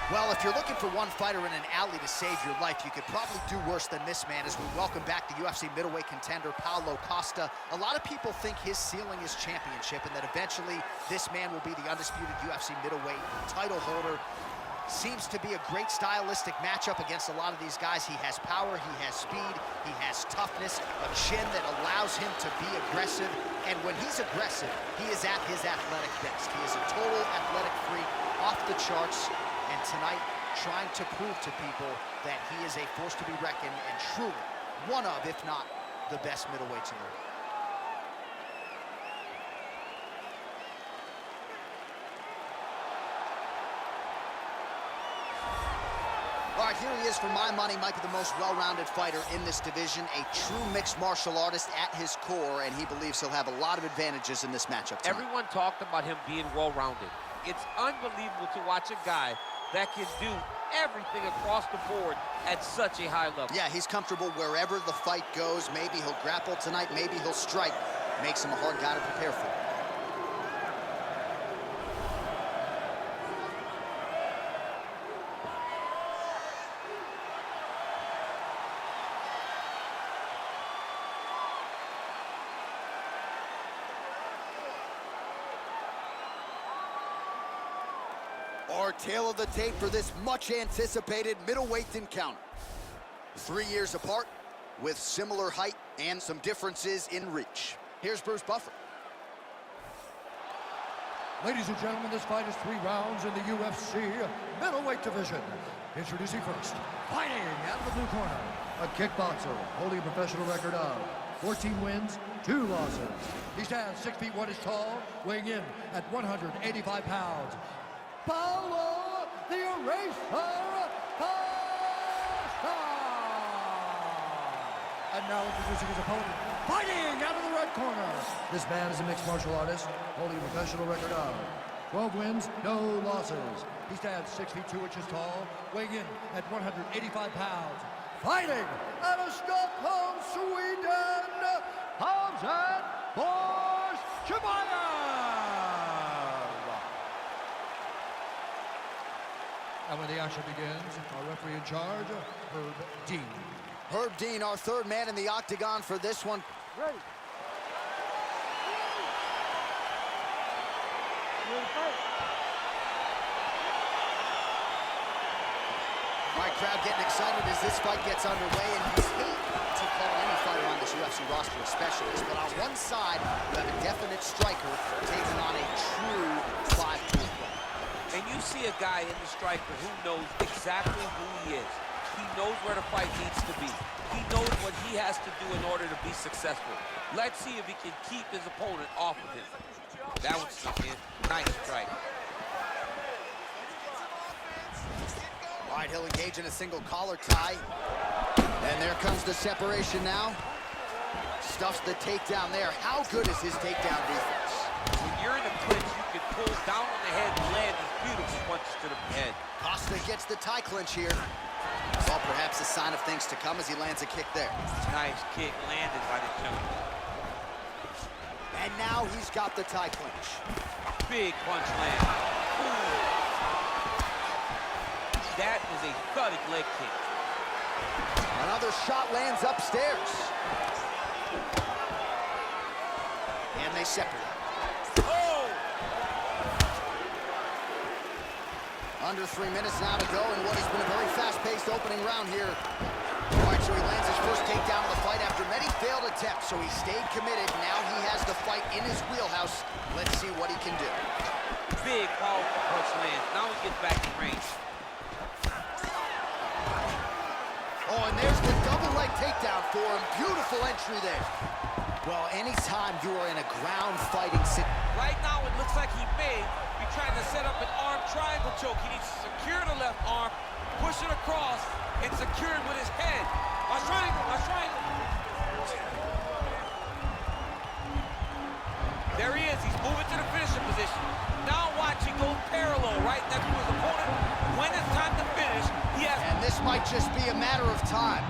Well, if you're looking for one fighter in an alley to save your life, you could probably do worse than this man as we welcome back the UFC middleweight contender, Paulo Costa. A lot of people think his ceiling is championship and that eventually this man will be the undisputed UFC middleweight title holder. Seems to be a great stylistic matchup against a lot of these guys. He has power, he has speed, he has toughness, a chin that allows him to be aggressive. And when he's aggressive, he is at his athletic best. He is a total athletic freak, off the charts. And tonight, trying to prove to people that he is a force to be reckoned and truly one of, if not, the best middleweights in the world. All right, here he is for my money, Mike, the most well-rounded fighter in this division, a true mixed martial artist at his core, and he believes he'll have a lot of advantages in this matchup tonight. Everyone talked about him being well-rounded. It's unbelievable to watch a guy that can do everything across the board at such a high level. Yeah, he's comfortable wherever the fight goes. Maybe he'll grapple tonight, maybe he'll strike. Makes him a hard guy to prepare for. Our tale of the tape for this much-anticipated middleweight encounter. 3 years apart, with similar height and some differences in reach. Here's Bruce Buffer. Ladies and gentlemen, this fight is 3 rounds in the UFC middleweight division. Introducing first, fighting out of the blue corner, a kickboxer holding a professional record of 14 wins, 2 losses. He stands 6 feet 1 inches tall, weighing in at 185 pounds. Paulo the Eraser Costa! And now introducing his opponent, fighting out of the red corner. This man is a mixed martial artist, holding a professional record of 12 wins, no losses. He stands 6 feet 2 inches tall, weighing in at 185 pounds. Fighting out of Stockholm, Sweden, Khamzat Chimaev! And when the action begins, our referee in charge, Herb Dean. Herb Dean, our third man in the octagon for this one. Ready. All right, crowd getting excited as this fight gets underway, and you hate to call any fighter on this UFC roster a specialist, but on one side, you have a definite striker taking on a true 5-tool player. And you see a guy in the striker who knows exactly who he is. He knows where the fight needs to be. He knows what he has to do in order to be successful. Let's see if he can keep his opponent off of him. That was something. Nice strike. All right, he'll engage in a single collar tie. And there comes the separation now. Stuffs the takedown there. How good is his takedown defense? When you're in a clinch, you can pull down on the head and land these beautiful punches to the head. Costa gets the tie clinch here. Well, perhaps a sign of things to come as he lands a kick there. Nice kick landed by the gentleman. And now he's got the tie clinch. Big punch land. Ooh. That is a thudding leg kick. Another shot lands upstairs. And they separate. Under 3 minutes now to go in what has been a very fast-paced opening round here. All right, so he lands his first takedown of the fight after many failed attempts, so he stayed committed. Now he has the fight in his wheelhouse. Let's see what he can do. Big, powerful punch lands. Now he gets back in range. Oh, and there's the double leg takedown for him. Beautiful entry there. Well, anytime you are in a ground fighting situation. Right now, it looks like he may be trying to set up an arm triangle choke. He needs to secure the left arm, push it across, and secure it with his head. A triangle, a triangle. There he is. He's moving to the finishing position. Now watch him go parallel right next to his opponent. When it's time to finish, he has... And this might just be a matter of time.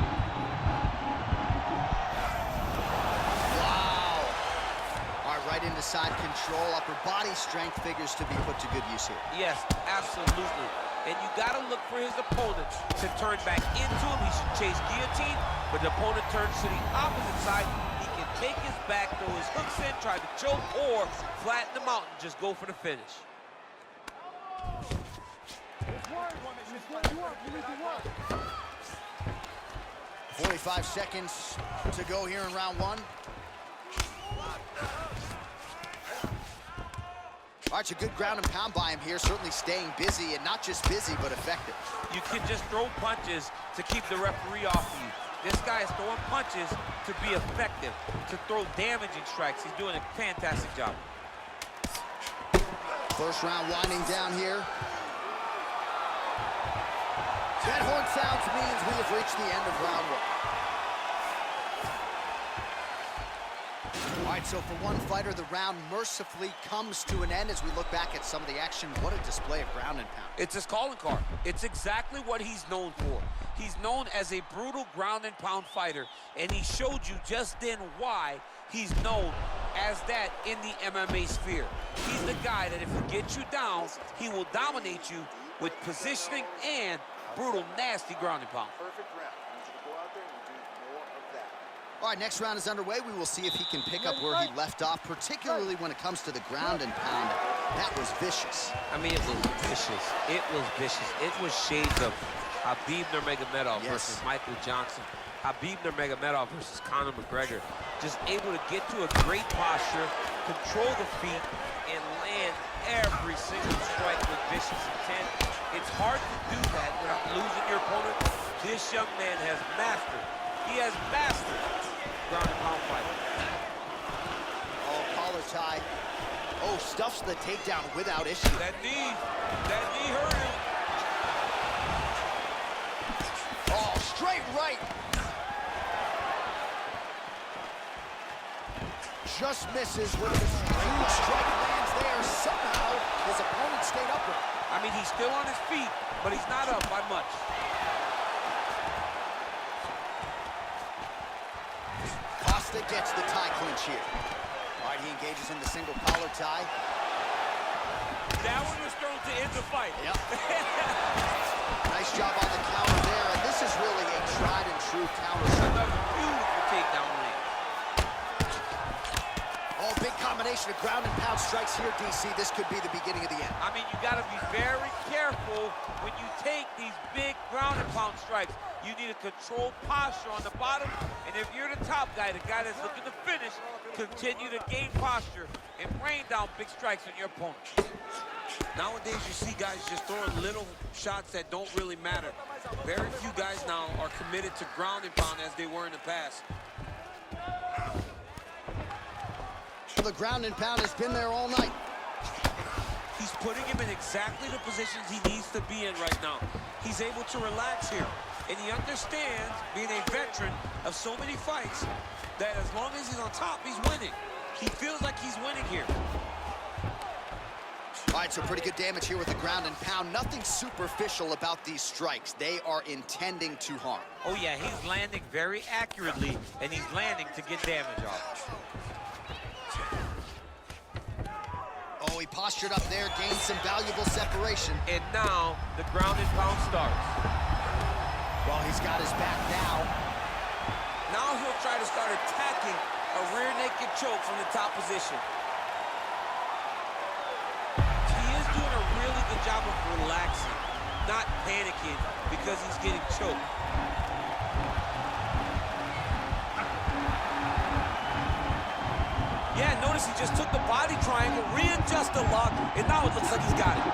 Right into side control. Upper body strength figures to be put to good use here. Yes, absolutely. and you got to look for his opponent to turn back into him. He should chase guillotine, but the opponent turns to the opposite side. He can take his back, throw his hooks in, try to choke, or flatten him out and just go for the finish. 45 seconds to go here in round one. All right, it's a good ground and pound by him here, certainly staying busy, and not just busy, but effective. You can just throw punches to keep the referee off of you. This guy is throwing punches to be effective, to throw damaging strikes. He's doing a fantastic job. First round winding down here. That horn sounds means we have reached the end of round one. All right, so for one fighter, the round mercifully comes to an end as we look back at some of the action. What a display of ground and pound. It's his calling card. It's exactly what he's known for. He's known as a brutal ground and pound fighter, and he showed you just then why he's known as that in the MMA sphere. He's the guy that if he gets you down, he will dominate you with positioning and brutal, nasty ground and pound. Perfect round. I need you to go out there and do more of that. All right, next round is underway. We will see if he can pick up where he left off, particularly when it comes to the ground and pound. That was vicious. I mean, it was vicious. It was vicious. It was shades of Khabib Nurmagomedov versus Michael Johnson. Khabib Nurmagomedov versus Conor McGregor. Just able to get to a great posture, control the feet, and land every single strike with vicious intent. It's hard to do that without losing your opponent. This young man has mastered. He has mastered ground and pound fighting. Oh, collar tie. Oh, stuffs the takedown without issue. That knee hurt him. Oh, straight right. Just misses with a straight strike lands there. Somehow, his opponent stayed upright. I mean, he's still on his feet, but he's not up by much. Costa gets the tie clinch here. All right, he engages in the single collar tie. That one was thrown to end the fight. Yep. Nice job on the counter there, and this is really a tried and true counter. Another beautiful takedown land. Oh, big combination of ground and pound strikes here, DC. This could be the beginning of the end. I mean, you got to be very careful when you take these big ground and pound strikes. You need a controlled posture on the bottom, and if you're the top guy, the guy that's looking to finish, continue to gain posture and rain down big strikes on your opponent. Nowadays, you see guys just throwing little shots that don't really matter. Very few guys now are committed to ground and pound as they were in the past. The ground and pound has been there all night. He's putting him in exactly the positions he needs to be in right now. He's able to relax here, and he understands, being a veteran of so many fights, that as long as he's on top, he's winning. He feels like he's winning here. All right, so pretty good damage here with the ground and pound. Nothing superficial about these strikes. They are intending to harm. Oh yeah, he's landing very accurately, and he's landing to get damage off. Oh, he postured up there, gained some valuable separation. And now, the ground and pound starts. Well, he's got his back now. Now he'll try to start attacking a rear naked choke from the top position. He is doing a really good job of relaxing, not panicking because he's getting choked. Yeah, notice he just took the body triangle, readjust the lock, and now it looks like he's got it.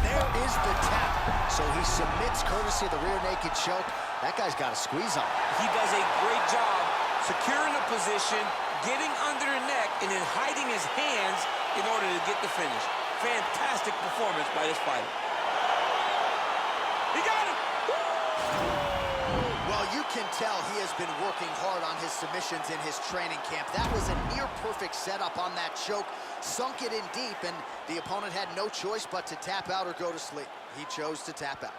There is the tap. So he submits courtesy of the rear naked choke. That guy's got a squeeze on. He does a great job securing the position, getting under the neck, and then hiding his hands in order to get the finish. Fantastic performance by this fighter. He got him! Well, you can tell he has been working hard on his submissions in his training camp. That was a near-perfect setup on that choke. Sunk it in deep, and the opponent had no choice but to tap out or go to sleep. He chose to tap out.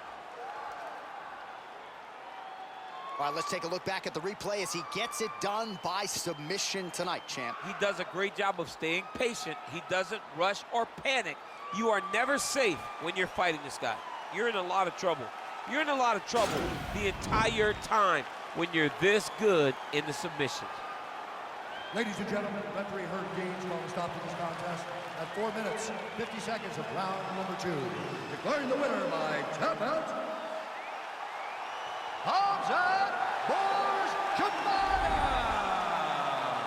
All right, let's take a look back at the replay as he gets it done by submission tonight, champ. He does a great job of staying patient. He doesn't rush or panic. You are never safe when you're fighting this guy. You're in a lot of trouble. You're in a lot of trouble the entire time when you're this good in the submissions. Ladies and gentlemen, referee Herb Gaines calling a stop to this contest at 4 minutes, 50 seconds of round number 2. Declaring the winner by tap out, Khamzat Chimaev!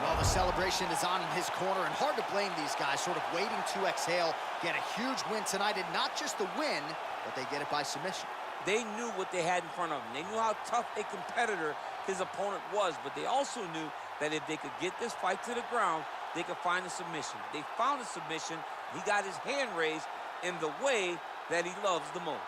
Well, the celebration is on in his corner, and hard to blame these guys, sort of waiting to exhale, get a huge win tonight, and not just the win, but they get it by submission. They knew what they had in front of them. They knew how tough a competitor his opponent was, but they also knew that if they could get this fight to the ground, they could find a submission. They found a submission. He got his hand raised in the way that he loves the most.